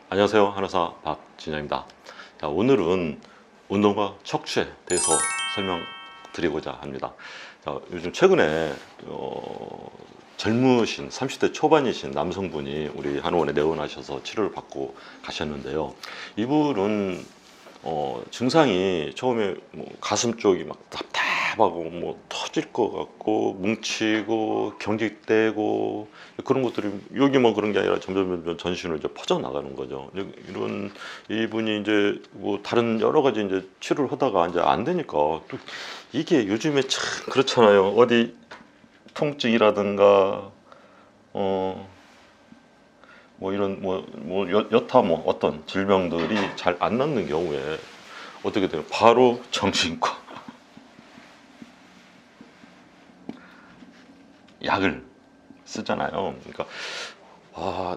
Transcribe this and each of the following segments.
안녕하세요. 한의사 박진영입니다. 자, 오늘은 운동과 척추에 대해서 설명드리고자 합니다. 자, 요즘 최근에 젊으신 30대 초반이신 남성분이 우리 한의원에 내원하셔서 치료를 받고 가셨는데요. 이분은 증상이 처음에 뭐 가슴 쪽이 막 답답하고 뭐 터질 것 같고 뭉치고 경직되고 그런 것들이 여기만 그런 게 아니라 점점 전신으로 이제 퍼져 나가는 거죠. 이런 이분이 이제 뭐 다른 여러 가지 이제 치료를 하다가 이제 안 되니까 또 이게 요즘에 참 그렇잖아요. 어디 통증이라든가 뭐 이런 여타 뭐 어떤 질병들이 잘 안 낫는 경우에 어떻게 돼요? 바로 정신과 약을 쓰잖아요. 그러니까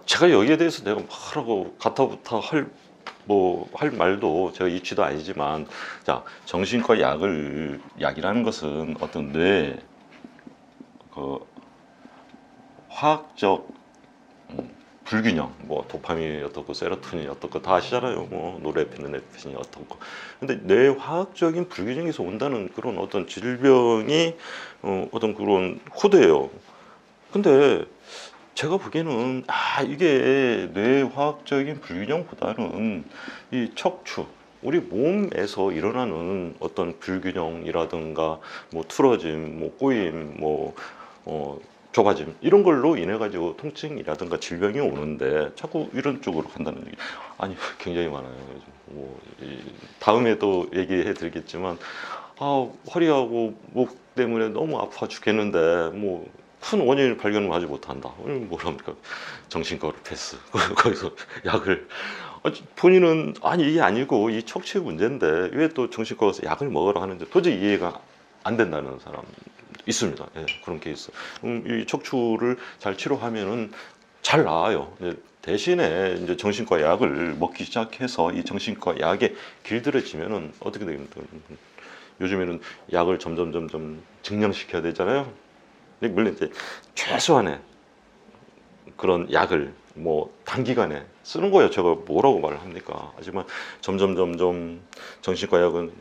제가 여기에 대해서 내가 말하고 가타부타 할 말도 제가 이치도 아니지만, 자, 정신과 약이라는 것은 어떤 뇌 그 화학적 불균형, 뭐 도파민이 어떻고 세로토닌이 어떻고 다 아시잖아요. 뭐 노르에피네프린이 어떻고. 근데 뇌 화학적인 불균형에서 온다는 그런 어떤 질병이 어떤 그런 코드예요. 근데 제가 보기에는 이게 뇌 화학적인 불균형보다는 이 척추, 우리 몸에서 일어나는 어떤 불균형이라든가 뭐 틀어짐, 뭐 꼬임, 좁아짐 이런 걸로 인해 가지고 통증이라든가 질병이 오는데 자꾸 이런 쪽으로 간다는 얘기. 아니 굉장히 많아요. 요즘 다음에도 얘기해 드리겠지만 허리하고 목 때문에 너무 아파 죽겠는데 뭐 큰 원인을 발견을 하지 못한다. 뭐랍니까? 정신과로 패스. 거기서 약을 본인은 아니 이게 아니고 이 척추의 문제인데 왜 또 정신과 가서 약을 먹으라 하는지 도저히 이해가 안 된다는 사람 있습니다. 예, 그런 케이스. 이 척추를 잘 치료하면은 잘 나아요. 대신에 이제 정신과 약을 먹기 시작해서 이 정신과 약에 길들여지면은 어떻게 됩니까? 요즘에는 약을 점점 증량시켜야 되잖아요. 물론 이제 최소한의 그런 약을 뭐 단기간에 쓰는 거예요. 제가 뭐라고 말을 합니까? 하지만 점점 정신과 약은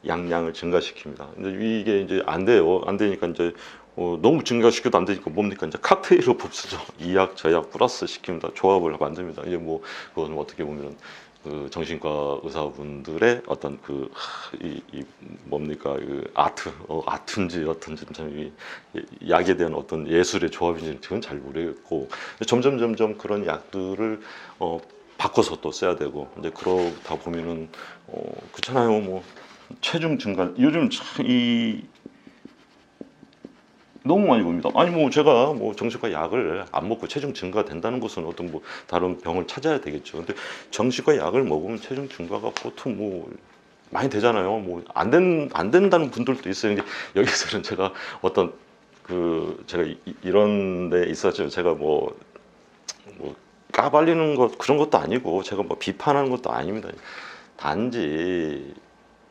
양량을 증가시킵니다. 근데 이게 이제 안 돼요. 안 되니까 이제 너무 증가시켜도 안 되니까 뭡니까? 이제 칵테일로 봅시죠. 이 약 저 약 플러스 시킵니다. 조합을 만듭니다. 이게 뭐 그건 어떻게 보면 그 정신과 의사분들의 어떤 뭡니까 그 아트인지 어떤지 참 약에 대한 어떤 예술의 조합인지 그건 잘 모르겠고 점점 그런 약들을 바꿔서 또 써야 되고 이제 그러다 보면은 그렇잖아요. 뭐 체중 증가 요즘 참이 너무 많이 봅니다. 아니 뭐 제가 뭐 정신과 약을 안 먹고 체중 증가된다는 것은 어떤 뭐 다른 병을 찾아야 되겠죠. 근데 정신과 약을 먹으면 체중 증가가 보통 뭐 많이 되잖아요. 뭐 안 된다는 분들도 있어요. 근데 여기서는 제가 어떤 제가 이런 데 있었죠. 제가 뭐 까발리는 것 그런 것도 아니고 제가 뭐 비판하는 것도 아닙니다. 단지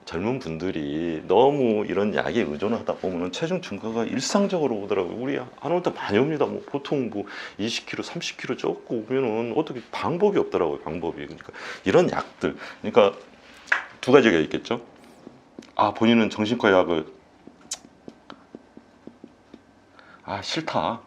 젊은 분들이 너무 이런 약에 의존하다 보면 체중 증가가 일상적으로 오더라고요. 우리 한올 때 많이 옵니다. 뭐 보통 뭐 20kg, 30kg 쪄고 오면은 어떻게 방법이 없더라고요. 방법이. 그러니까 이런 약들. 그러니까 두 가지가 있겠죠. 본인은 정신과 약을 싫다.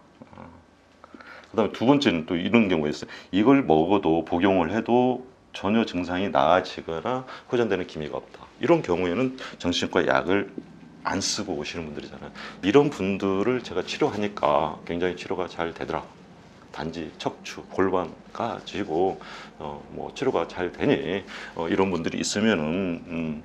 그다음에 두 번째는 또 이런 경우가 있어요. 이걸 먹어도 복용을 해도 전혀 증상이 나아지거나 호전되는 기미가 없다. 이런 경우에는 정신과 약을 안 쓰고 오시는 분들이잖아요. 이런 분들을 제가 치료하니까 굉장히 치료가 잘 되더라. 단지 척추, 골반가 지고 뭐 치료가 잘 되니 이런 분들이 있으면은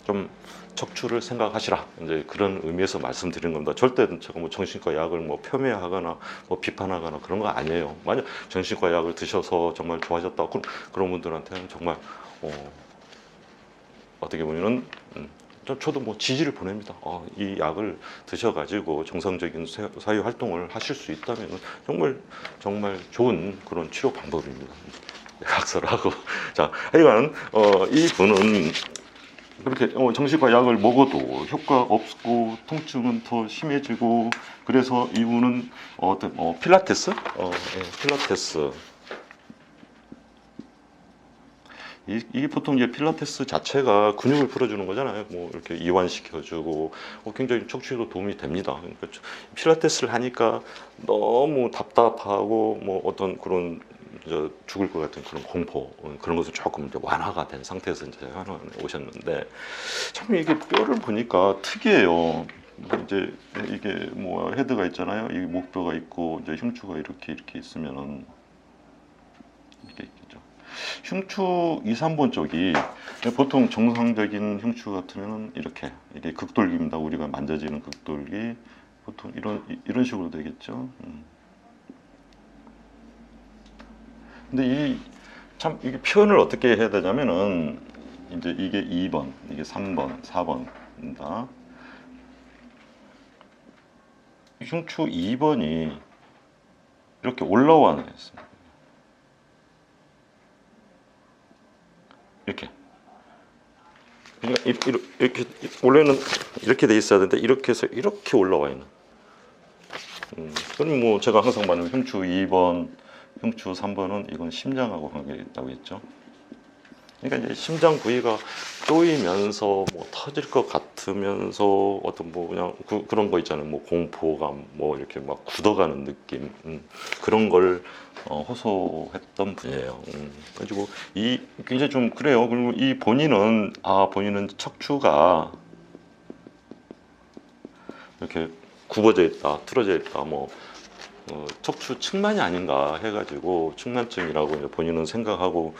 좀 척추를 생각하시라 이제 그런 의미에서 말씀드리는 겁니다. 절대 제가 뭐 정신과 약을 뭐 폄훼하거나 뭐 비판하거나 그런 거 아니에요. 만약 정신과 약을 드셔서 정말 좋아졌다 그런 분들한테는 정말 어떻게 보면은 저도 뭐 지지를 보냅니다. 이 약을 드셔가지고 정상적인 사회 활동을 하실 수 있다면 정말 좋은 그런 치료 방법입니다. 각서를 하고 자, 하여간 이 분은 그렇게 정신과 약을 먹어도 효과가 없고 통증은 더 심해지고 그래서 이분은 어떤 필라테스? 필라테스 이게 보통 이제 필라테스 자체가 근육을 풀어주는 거잖아요. 뭐 이렇게 이완시켜주고 굉장히 척추에도 도움이 됩니다. 그러니까 필라테스를 하니까 너무 답답하고 뭐 어떤 그런 죽을 것 같은 그런 공포 그런 것은 조금 이제 완화가 된 상태에서 이제 오셨는데 참 이게 뼈를 보니까 특이해요. 이제 이게 뭐 헤드가 있잖아요. 이 목뼈가 있고 이제 흉추가 이렇게 있으면은 이렇게 있겠죠. 흉추 2, 3번 쪽이 보통 정상적인 흉추 같으면 이렇게 이게 극돌기입니다. 우리가 만져지는 극돌기 보통 이런 식으로 되겠죠. 근데 이게 표현을 어떻게 해야 되냐면은 이제 이게 2번, 이게 3번, 4번입니다. 흉추 2번이 이렇게 올라와 있습니다. 이렇게. 그러니까 이렇게 원래는 이렇게 돼 있어야 되는데 이렇게 해서 이렇게 올라와 있는. 그럼 뭐 제가 항상 말하는 흉추 2번, 흉추 3번은 이건 심장하고 관계 있다고 했죠. 그러니까 이제 심장 부위가 쪼이면서 뭐 터질 것 같으면서 어떤 뭐 그냥 그런 거 있잖아요. 뭐 공포감, 뭐 이렇게 막 굳어가는 느낌 그런 걸 호소했던 분이에요. 그래가지고 이 굉장히 좀 그래요. 그리고 이 본인은 척추가 이렇게 굽어져 있다, 틀어져 있다, 뭐 척추 측만이 아닌가 해가지고 측만증이라고 이제 본인은 생각하고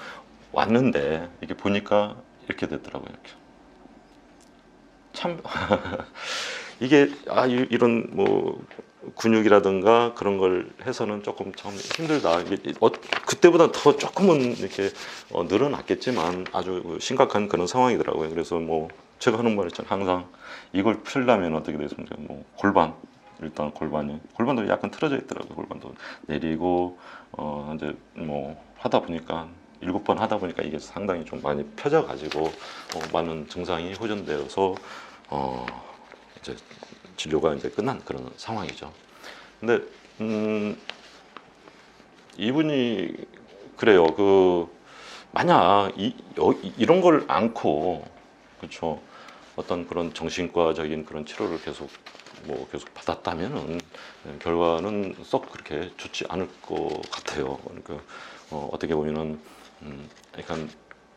왔는데 이게 보니까 이렇게 되더라고요. 이렇게. 참 이게 이런 뭐 근육이라든가 그런 걸 해서는 조금 참 힘들다. 이게 그때보다 더 조금은 이렇게 늘어났겠지만 아주 심각한 그런 상황이더라고요. 그래서 뭐 제가 하는 말 있잖아요. 항상 이걸 풀려면 어떻게 되겠습니까? 뭐 일단 골반도 약간 틀어져 있더라고요. 골반도 내리고 이제 뭐 하다 보니까 7번 하다 보니까 이게 상당히 좀 많이 펴져 가지고 많은 증상이 호전되어서 이제 진료가 이제 끝난 그런 상황이죠. 근데 이분이 그래요. 만약 이런 걸 안고 그렇죠. 어떤 그런 정신과적인 그런 치료를 계속 받았다면은 결과는 썩 그렇게 좋지 않을 것 같아요. 그러니까 어떻게 보면은 약간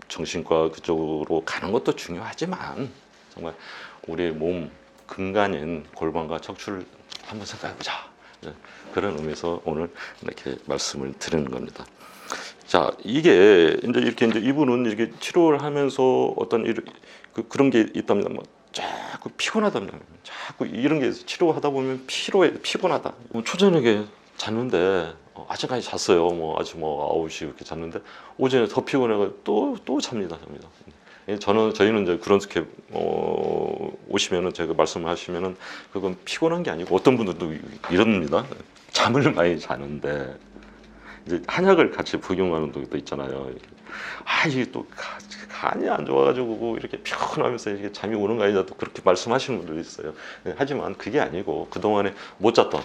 정신과 그쪽으로 가는 것도 중요하지만 정말 우리의 몸 근간인 골반과 척추를 한번 생각해보자. 그런 의미에서 오늘 이렇게 말씀을 드리는 겁니다. 자, 이게 이제 이분은 이렇게 치료를 하면서 어떤 그런 게 있답니다. 뭐 자꾸 피곤하답니다. 자꾸 이런 게 치료하다 보면 피곤하다. 초저녁에 잤는데 아침까지 잤어요. 뭐 아침 9시 이렇게 잤는데 오전에 더 피곤해가 또 잡니다. 저희는 이제 그런 스케 오시면은 제가 말씀을 하시면은 그건 피곤한 게 아니고 어떤 분들도 이럽니다. 잠을 많이 자는데 이제 한약을 같이服用하는 분도 있잖아요. 이게 또 간이 안 좋아가지고 이렇게 피곤하면서 이렇게 잠이 오는 거 아니다 또 그렇게 말씀하시는 분들도 있어요. 하지만 그게 아니고 그 동안에 못 잤던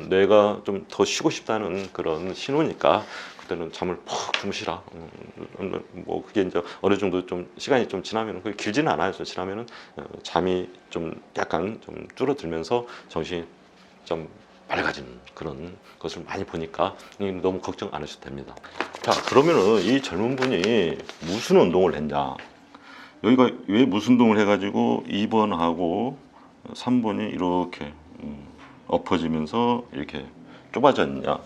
뇌가 좀 더 쉬고 싶다는 그런 신호니까 그때는 잠을 푹 주무시라. 뭐 그게 이제 어느 정도 좀 시간이 좀 지나면 그게 길지는 않아요. 좀 지나면은 잠이 좀 약간 좀 줄어들면서 정신이 좀 맑아지는 그런 것을 많이 보니까 너무 걱정 안 하셔도 됩니다. 자, 그러면은 이 젊은 분이 무슨 운동을 했냐? 여기가 왜 무슨 운동을 해가지고 2번하고 3번이 이렇게 엎어지면서 이렇게 좁아졌냐?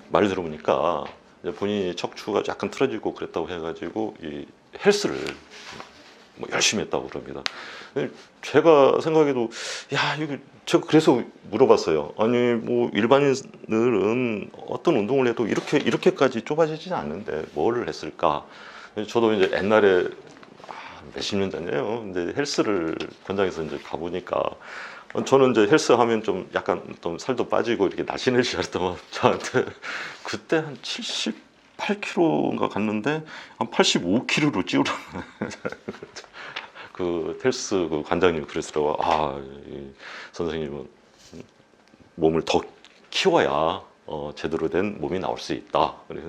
말 들어보니까 본인이 척추가 약간 틀어지고 그랬다고 해가지고 이 헬스를 뭐 열심히 했다고 그럽니다. 제가 생각해도 이거 제가 그래서 물어봤어요. 아니 뭐 일반인들은 어떤 운동을 해도 이렇게까지 좁아지지 않는데 뭘 했을까? 저도 이제 옛날에 몇십 년 전이에요. 근데 헬스를 권장해서 이제 가보니까 저는 이제 헬스 하면 좀 약간 좀 살도 빠지고 이렇게 날씬해지지 않았더만 저한테 그때 한 78kg인가 갔는데 한 85kg로 찌우라. 그 헬스 그 관장님 그러시더라고. 이 선생님은 몸을 더 키워야 제대로 된 몸이 나올 수 있다. 그래서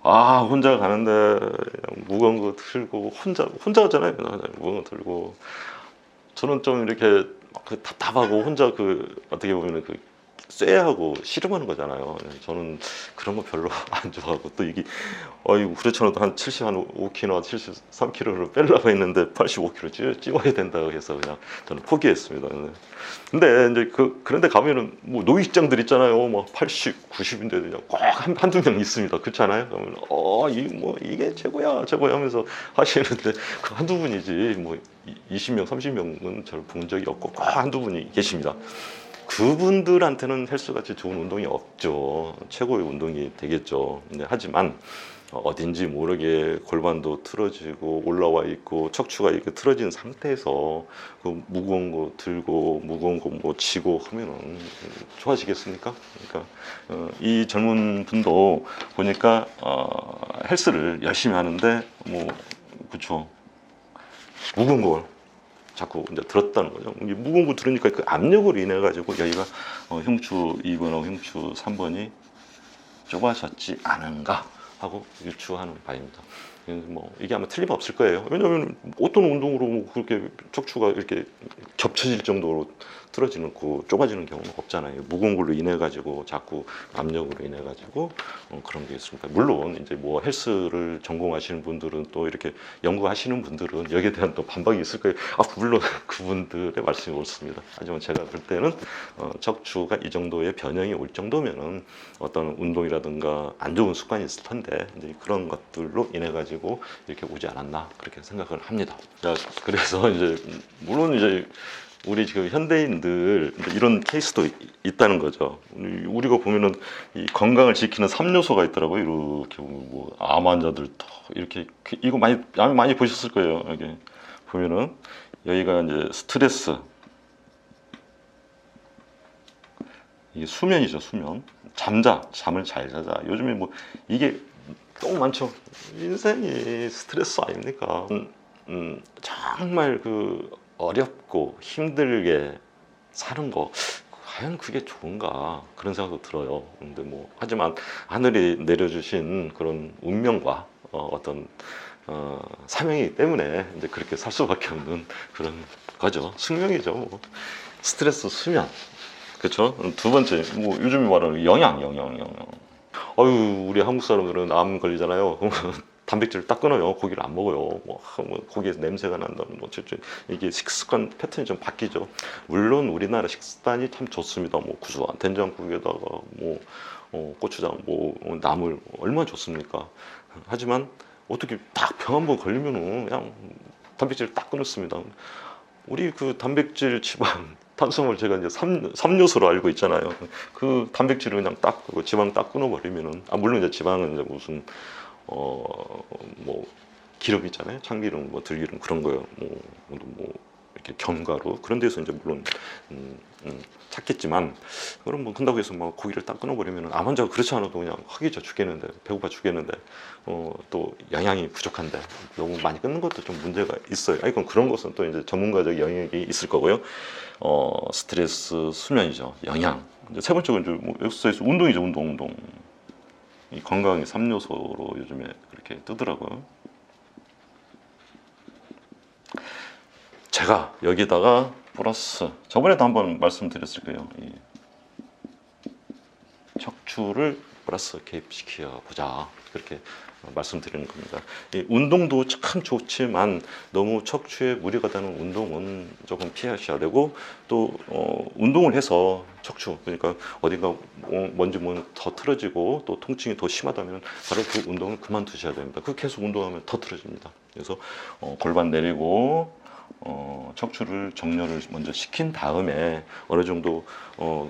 이거 혼자 가는데 그냥 무거운 거 들고 혼자 가잖아요. 무거운 거 들고 저는 좀 이렇게 그 답답하고 혼자 그 어떻게 보면은 그 쇠하고 씨름하는 거잖아요. 저는 그런 거 별로 안 좋아하고 또 이게 그렇잖아도 한 75kg나 73kg를 빼려고 했는데 85kg 찌워야 된다고 해서 그냥 저는 포기했습니다. 근데 이제 그런데 가면은 뭐 노익장들 있잖아요. 뭐 80, 90인데 그냥 꼭 한두 명 있습니다. 그렇지 않아요? 그러면 이게 최고야 하면서 하시는데 그 한두 분이지 뭐 20명, 30명은 저를 본 적이 없고 꼭 한두 분이 계십니다. 그분들한테는 헬스같이 좋은 운동이 없죠. 최고의 운동이 되겠죠. 하지만 어딘지 모르게 골반도 틀어지고 올라와 있고 척추가 이렇게 틀어진 상태에서 그 무거운 거 들고 무거운 거 뭐 지고 하면은 좋아지겠습니까? 그러니까 이 젊은 분도 보니까 헬스를 열심히 하는데 뭐 그쵸, 무거운 걸 자꾸 이제 들었다는 거죠. 무거운 거 들으니까 그 압력으로 인해 가지고 여기가 흉추 2번하고 흉추 3번이 좁아졌지 않은가 하고 유추하는 바입니다. 뭐 이게 아마 틀림없을 거예요. 왜냐하면 어떤 운동으로 뭐 그렇게 척추가 이렇게 겹쳐질 정도로 틀어지는 그 좁아지는 경우는 없잖아요. 무거운 걸로 인해 가지고 자꾸 압력으로 인해 가지고 그런 게 있습니다. 물론 이제 뭐 헬스를 전공하시는 분들은 또 이렇게 연구하시는 분들은 여기에 대한 또 반박이 있을 거예요. 물론 그분들의 말씀이 옳습니다. 하지만 제가 볼 때는 척추가 이 정도의 변형이 올 정도면은 어떤 운동이라든가 안 좋은 습관이 있을 텐데 이제 그런 것들로 인해 가지고 이렇게 오지 않았나 그렇게 생각을 합니다. 그래서 이제 물론 이제 우리 지금 현대인들 이런 케이스도 있다는 거죠. 우리가 보면은 이 건강을 지키는 3요소가 있더라고요. 이렇게 뭐 암 환자들도 이렇게 이거 많이 보셨을 거예요. 여기 보면은 여기가 이제 스트레스, 이게 수면이죠. 수면. 잠을 잘 자자. 요즘에 뭐 이게 너무 많죠. 인생이 스트레스 아닙니까? 정말 그 어렵고 힘들게 사는 거 과연 그게 좋은가 그런 생각도 들어요. 근데 뭐 하지만 하늘이 내려주신 그런 운명과 어떤 사명이기 때문에 이제 그렇게 살 수밖에 없는 그런 거죠. 숙명이죠. 뭐. 스트레스, 수면. 그렇죠. 두 번째 뭐 요즘에 말하는 영양. 우리 한국 사람들은 암 걸리잖아요. 단백질을 딱 끊어요. 고기를 안 먹어요. 뭐 고기에서 냄새가 난다는 뭐 이게 식습관 패턴이 좀 바뀌죠. 물론 우리나라 식단이 참 좋습니다. 뭐 구수한 된장국에다가 뭐 고추장, 뭐 나물 얼마나 좋습니까? 하지만 어떻게 딱 병 한 번 걸리면은 그냥 단백질을 딱 끊었습니다. 우리 그 단백질, 지방, 탄수화물 제가 이제 3요소로 알고 있잖아요. 그 단백질을 그냥 딱 지방 딱 끊어버리면은 물론 이제 지방은 이제 무슨 뭐 기름 있잖아요. 참기름, 뭐 들기름 그런 거요. 뭐 이렇게 견과류 그런 데서 이제 물론 찾겠지만 그럼 뭐 근다고 해서 막 고기를 딱 끊어버리면 암 환자가 그렇지 않아도 그냥 허기져 죽겠는데 배고파 죽겠는데 또 영양이 부족한데 너무 많이 끊는 것도 좀 문제가 있어요. 이건 그런 것은 또 이제 전문가적 영역이 있을 거고요. 스트레스, 수면이죠. 영양. 이제 세 번째는 이제 뭐 엑서사이즈, 운동이죠. 운동. 이 건강의 3요소로 요즘에 그렇게 뜨더라고요. 제가 여기다가 플러스 저번에도 한번 말씀드렸을 거예요. 이 척추를 플러스 개입시켜 보자 그렇게 말씀드리는 겁니다. 이 운동도 참 좋지만 너무 척추에 무리가 되는 운동은 조금 피하셔야 되고 또 운동을 해서 척추 그러니까 어딘가 뭔지 더 틀어지고 또 통증이 더 심하다면 바로 그 운동을 그만두셔야 됩니다. 그 계속 운동하면 더 틀어집니다. 그래서 골반 내리고 척추를 정렬을 먼저 시킨 다음에 어느 정도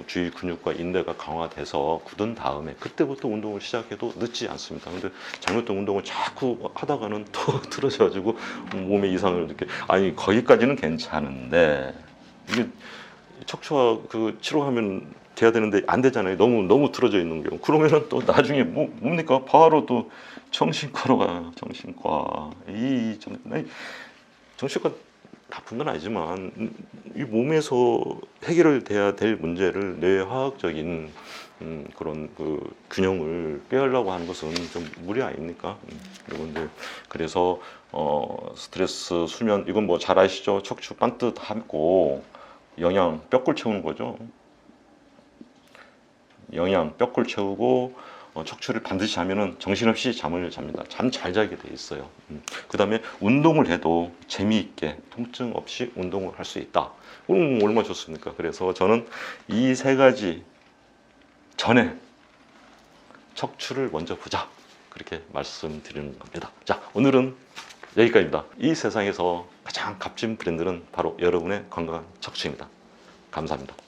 주위 근육과 인대가 강화돼서 굳은 다음에 그때부터 운동을 시작해도 늦지 않습니다. 근데 잘못된 운동을 자꾸 하다가는 또 틀어져가지고 몸에 이상을 느껴. 거기까지는 괜찮은데 이게 척추와 그 치료하면 돼야 되는데 안 되잖아요. 너무 틀어져 있는 경우. 그러면은 또 나중에 뭡니까? 바로 또 정신과로 가요. 정신과. 정신과 나쁜 건 아니지만 이 몸에서 해결돼야 될 문제를 뇌화학적인 그런 그 균형을 깨려고 하는 것은 좀 무리 아닙니까? 그리고 이제 그래서 스트레스, 수면 이건 뭐 잘 아시죠? 척추 반듯하고 영양 뼈골 채우는 거죠. 영양 뼈골 채우고 척추를 반드시 하면은 정신없이 잠을 잡니다. 잠 잘 자게 돼 있어요. 그 다음에 운동을 해도 재미있게 통증 없이 운동을 할 수 있다. 그럼 얼마나 좋습니까? 그래서 저는 이 세 가지 전에 척추를 먼저 보자. 그렇게 말씀드리는 겁니다. 자, 오늘은 여기까지입니다. 이 세상에서 가장 값진 브랜드는 바로 여러분의 건강한 척추입니다. 감사합니다.